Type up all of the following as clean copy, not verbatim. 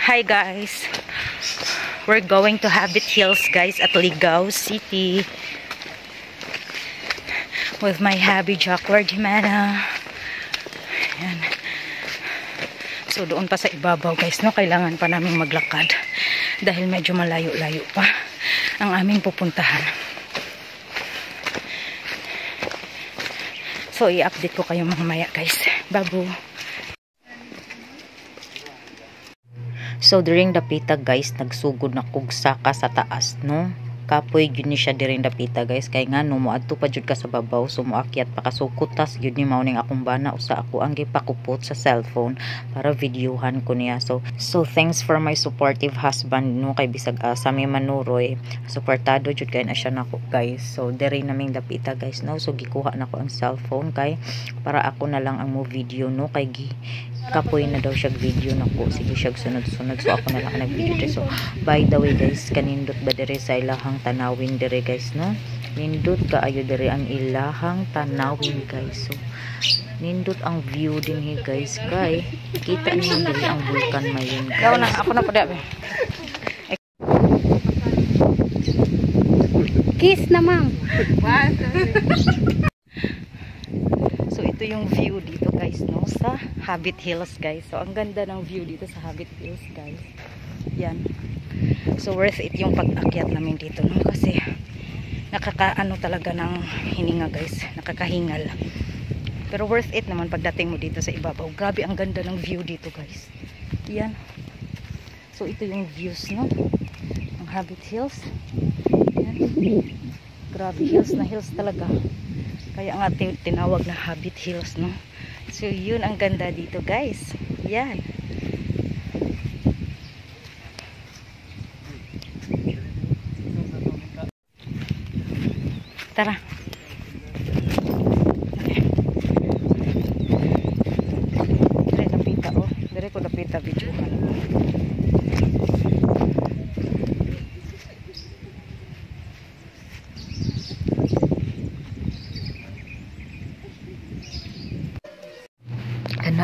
Hi guys, we're going to Habit Hills guys at Ligao City with my hubby Jacquard Jimena. Ayan. So doon pa sa ibabaw guys, no, kailangan pa namin maglakad dahil medyo malayo-layo pa ang aming pupuntahan. So i-update ko kayo mamaya guys. Babu. So during dapita guys, nagsugod na kog saka sa taas, no. Kapoy yun ni siya during dapita guys, kay nga no moadto pa jud ka sa babaw, so moakyat pa kasukutas yun ni mao ning akong bana usa ako ang gipakupot sa cellphone para videohan ko niya. So thanks for my supportive husband, no, kay bisag sa may manuroy suportado jud kay na siya nako guys. So diri naming dapita guys, no, so gikuha nako ang cellphone kay para ako na lang ang mo video, no, kay kapoy na daw siya video nako, sige siya sunod-sunod, so ako na lang ang nag-video diri. So by the way guys, kanindot ba diri sa ilahang tanawin diri guys, no, nindot kaayo diri ang ilahang tanawin guys. So nindot ang view din hi guys, kay kita niyo diri ang bulkan mayon guys. Daw na ako na pada kiss na ma'am. So ito yung view dito guys, no, sa Habit Hills guys. So ang ganda ng view dito sa Habit Hills guys. Yan. So worth it yung pag-akyat namin dito, no, kasi nakakaano talaga ng hininga guys, nakakahingal. Pero worth it naman pagdating mo dito sa ibabaw. Grabe ang ganda ng view dito guys. Yan. So ito yung views, no, ng Habit Hills. Yan. Grabe, hills na hills talaga. Kaya nga tinawag na Habit Hills, no. So yun ang ganda dito guys. Yan. Tara. Dire napita, oh. Dire ko napita videohan.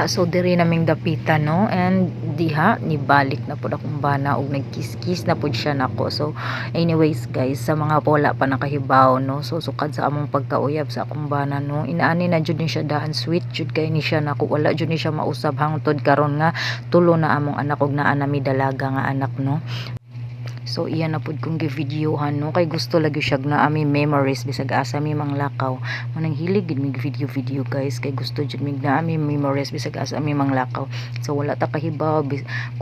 So diri naming dapita, no, and diha nibalik na pud akong bana og nagkiss-kiss na pud siya nako. So anyways guys, sa mga wala pa nakahibaw, no, so sukad sa among pagkauyab sa akong bana, no, inaani na jud ni siya daan, sweet jud kay ni siya nako, wala jud ni siya mausab hangtod karon nga tulo na among anak og naa nami dalaga nga anak, no. So iyan na pud kong gi-videohan, no, kay gusto lagi siya na ami memories bisag asa mi manglakaw. Manang hilig gid mig video guys, kay gusto jud mig na ami memories bisag asa mi manglakaw. So wala ta kahibaw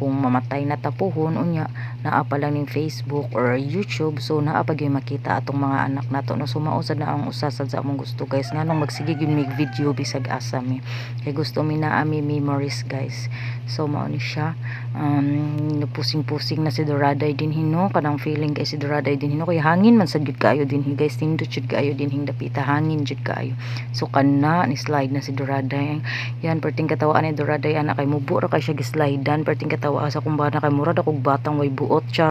kung mamatay na tapuhon unya naa pa lang ning Facebook or YouTube, so naa pa gyud makita atong mga anak nato, no. So mausad na ang usasad sa among gusto guys, nganong magsige gyud mig video bisag asa mi, kay gusto mi na ami memories guys. So mao ni siya, pusing-pusing na si Doraday din hino, kanang feeling kay si Doraday din hino, kay hangin man sad gyud kaayo din hi guys, nindot jud kaayo din hing dapita, hangin jud kaayo. So kana ni slide na si Doraday. Yan perting katawaan ni Doraday ana, kay mubo ra kay siya gi-slidean, perting katawa sa kumbana kay murad akong batang way buot siya.